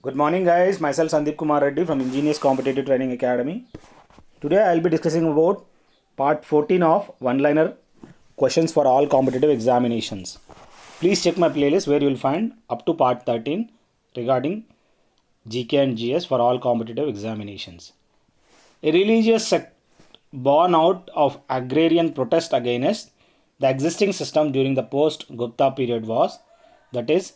Good morning, guys. Myself Sandeep Kumar Reddy from Ingenious Competitive Training Academy. Today I'll be discussing about part 14 of one-liner questions for all competitive examinations. Please check my playlist where you will find up to part 13 regarding GK and GS for all competitive examinations. A religious sect born out of agrarian protest against the existing system during the post-Gupta period was, that is,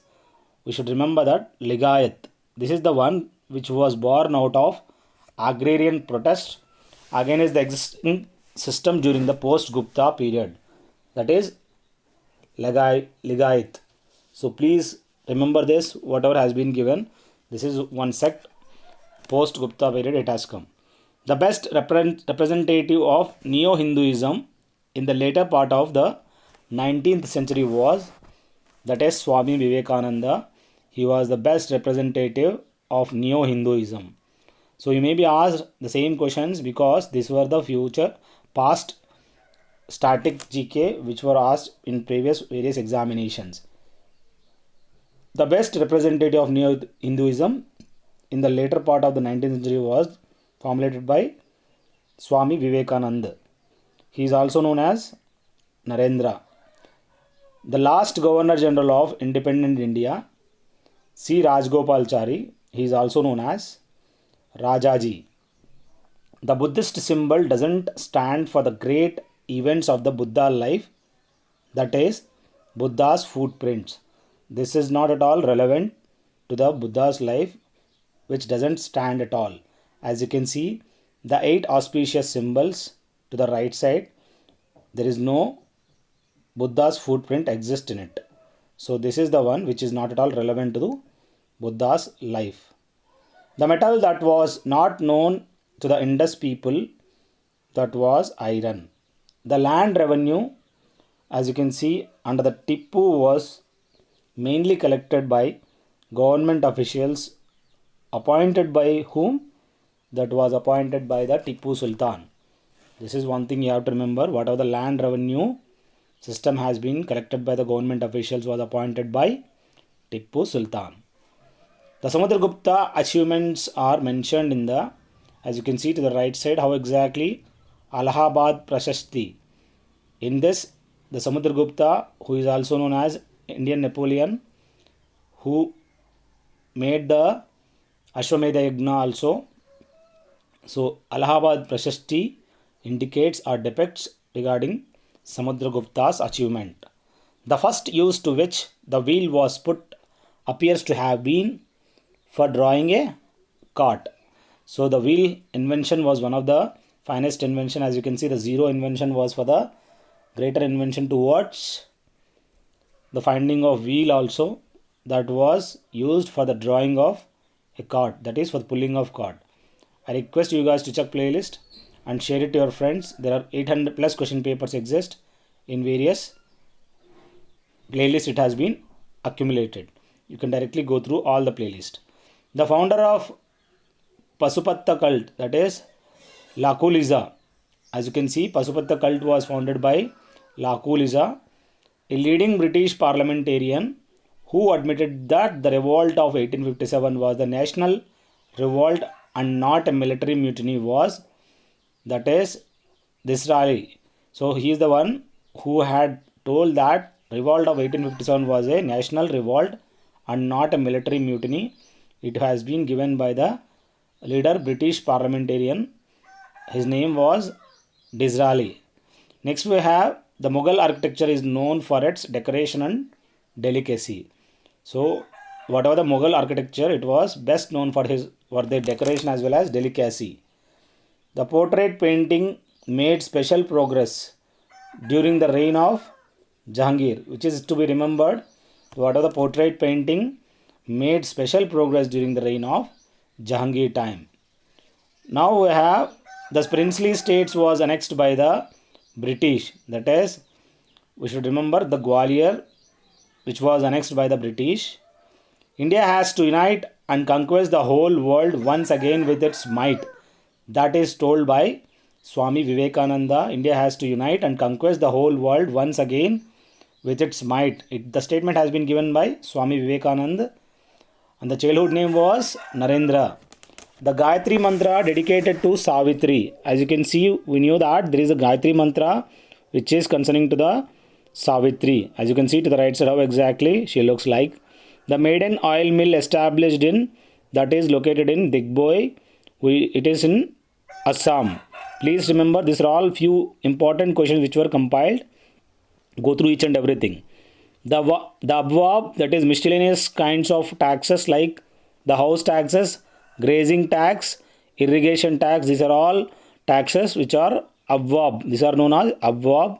we should remember that Ligayat. This is the one which was born out of agrarian protest against the existing system during the post-Gupta period. That is Ligayat. So please remember this, whatever has been given. This is one sect post-Gupta period it has come. The best representative of Neo-Hinduism in the later part of the 19th century was, that is, Swami Vivekananda. He was the best representative of Neo-Hinduism. So you may be asked the same questions because these were the future past static GK which were asked in previous various examinations. The best representative of Neo-Hinduism in the later part of the 19th century was formulated by Swami Vivekananda. He is also known as Narendra. The last Governor General of independent India, C. Rajgopalachari, he is also known as Rajaji. The Buddhist symbol doesn't stand for the great events of the Buddha life, that is, Buddha's footprints. This is not at all relevant to the Buddha's life, which doesn't stand at all. As you can see, the 8 auspicious symbols to the right side, there is no Buddha's footprint exists in it. So this is the one which is not at all relevant to Buddha's life. The metal that was not known to the Indus people, that was iron. The land revenue, as you can see under the Tippu, was mainly collected by government officials appointed by whom? That was appointed by the Tippu Sultan. This is one thing you have to remember. Whatever the land revenue system has been collected by the government officials was appointed by Tippu Sultan. The Samudragupta achievements are mentioned in the, as you can see to the right side, how exactly Allahabad Prashasti. In this, the Samudragupta, who is also known as Indian Napoleon, who made the Ashwamedha Yagna also. So Allahabad Prashasti indicates or depicts regarding Samudragupta's achievement. The first use to which the wheel was put appears to have been for drawing a cart. So the wheel invention was one of the finest invention. As you can see, the zero invention was for the greater invention towards the finding of wheel also, that was used for the drawing of a cart, that is for the pulling of cart. I request you guys to check playlist and share it to your friends. There are 800 plus question papers exist in various playlists. It has been accumulated. You can directly go through all the playlist. The founder of Pasupatta cult, that is Lakuliza. As you can see, Pasupatta cult was founded by Lakuliza, a leading British parliamentarian who admitted that the revolt of 1857 was the national revolt and not a military mutiny was, that is Disraeli. So he is the one who had told that revolt of 1857 was a national revolt and not a military mutiny. It has been given by the leader British parliamentarian. His name was Disraeli. Next we have the Mughal architecture is known for its decoration and delicacy. So whatever the Mughal architecture, it was best known for their decoration as well as delicacy. The portrait painting made special progress during the reign of Jahangir, which is to be remembered. Whatever the portrait painting made special progress during the reign of Jahangir time. Now we have the princely states was annexed by the British. That is, we should remember the Gwalior, which was annexed by the British. India has to unite and conquest the whole world once again with its might. That is told by Swami Vivekananda. India has to unite and conquest the whole world once again with its might. The statement has been given by Swami Vivekananda and the childhood name was Narendra. The Gayatri Mantra dedicated to Savitri. As you can see, we knew that there is a Gayatri Mantra which is concerning to the Savitri. As you can see to the right side how exactly she looks like. The maiden oil mill established in, that is located in Digboi. It is in Assam. Please remember, these are all few important questions which were compiled. Go through each and everything. The above, that is miscellaneous kinds of taxes like the house taxes, grazing tax, irrigation tax. These are all taxes which are above. These are known as above.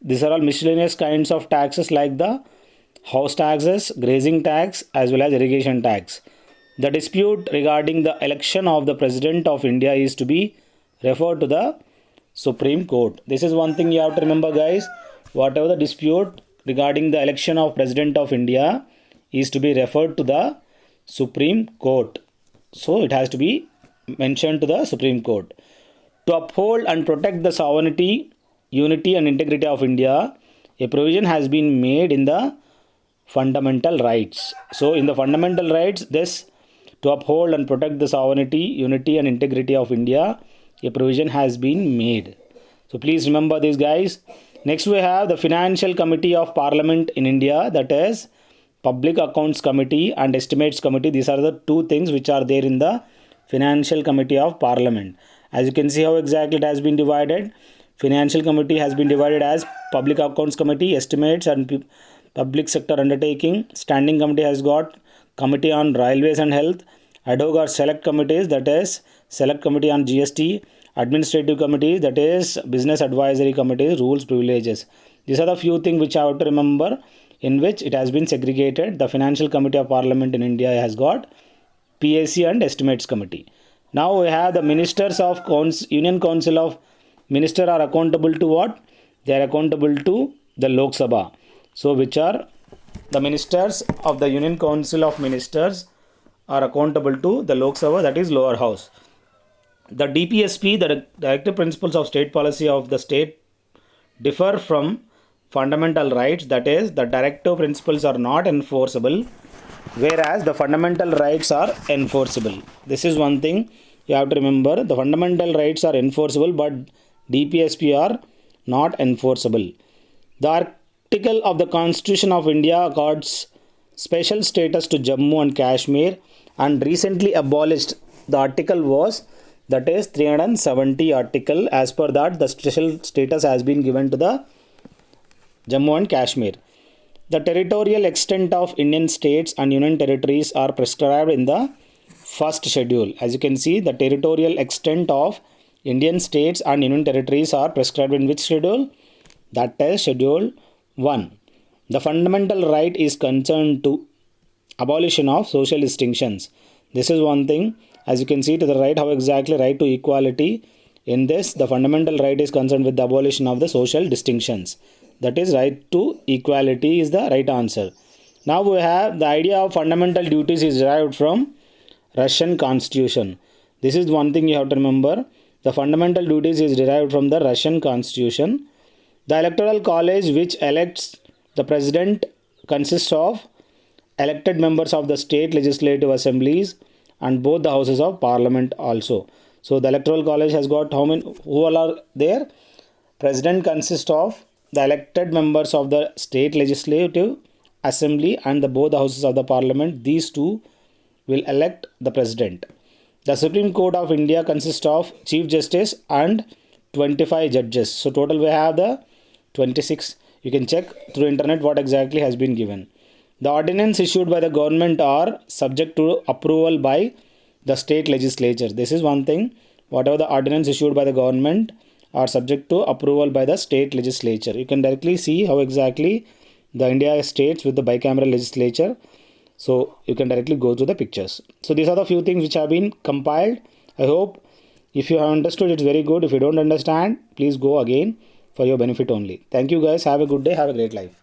These are all miscellaneous kinds of taxes like the house taxes, grazing tax as well as irrigation tax. The dispute regarding the election of the President of India is to be referred to the Supreme Court. This is one thing you have to remember, guys. Whatever the dispute regarding the election of President of India is to be referred to the Supreme Court. So it has to be mentioned to the Supreme Court. To uphold and protect the sovereignty, unity and integrity of India, a provision has been made in the fundamental rights. So in the fundamental rights, this to uphold and protect the sovereignty, unity and integrity of India, a provision has been made. So please remember this, guys. Next we have the Financial Committee of Parliament in India, that is Public Accounts Committee and Estimates Committee. These are the two things which are there in the Financial Committee of Parliament. As you can see how exactly it has been divided. Financial Committee has been divided as Public Accounts Committee, Estimates and Public Sector Undertaking. Standing Committee has got Committee on Railways and Health. Ad hoc or Select Committees, that is Select Committee on GST. Administrative Committees, that is Business Advisory Committees, Rules, Privileges. These are the few things which I have to remember, in which it has been segregated. The Financial Committee of Parliament in India has got PAC and Estimates Committee. Now we have the Ministers of Union Council of Minister are accountable to what? They are accountable to the Lok Sabha. So which are the Ministers of the Union Council of Ministers are accountable to the Lok Sabha, that is lower house. The DPSP, the Directive Principles of State Policy of the state, differ from fundamental rights, that is the directive principles are not enforceable, whereas the fundamental rights are enforceable. This is one thing you have to remember. The fundamental rights are enforceable, but DPSP are not enforceable. The article of the Constitution of India accords special status to Jammu and Kashmir and recently abolished. The article was, that is 370 article. As per that, the special status has been given to the Jammu and Kashmir. The territorial extent of Indian states and union territories are prescribed in the first schedule. As you can see, the territorial extent of Indian states and union territories are prescribed in which schedule? That is schedule 1. The fundamental right is concerned to abolition of social distinctions. This is one thing. As you can see to the right how exactly right to equality. In this, the fundamental right is concerned with the abolition of the social distinctions. That is right to equality is the right answer. Now we have the idea of fundamental duties is derived from Russian Constitution. This is one thing you have to remember. The fundamental duties is derived from the Russian Constitution. The Electoral College which elects the President consists of elected members of the state legislative assemblies and both the houses of parliament also. So the Electoral College has got how many, who all are there? President consists of the elected members of the state legislative assembly and the both the houses of the parliament. These two will elect the president. The Supreme Court of India consists of Chief Justice and 25 judges. So total we have the 26. You can check through internet what exactly has been given. The ordinance issued by the government are subject to approval by the state legislature. This is one thing. Whatever the ordinance issued by the government are subject to approval by the state legislature. You can directly see how exactly the India states with the bicameral legislature. So you can directly go through the pictures. So these are the few things which have been compiled. I hope if you have understood, it's very good. If you don't understand, please go again for your benefit only. Thank you guys. Have a good day. Have a great life.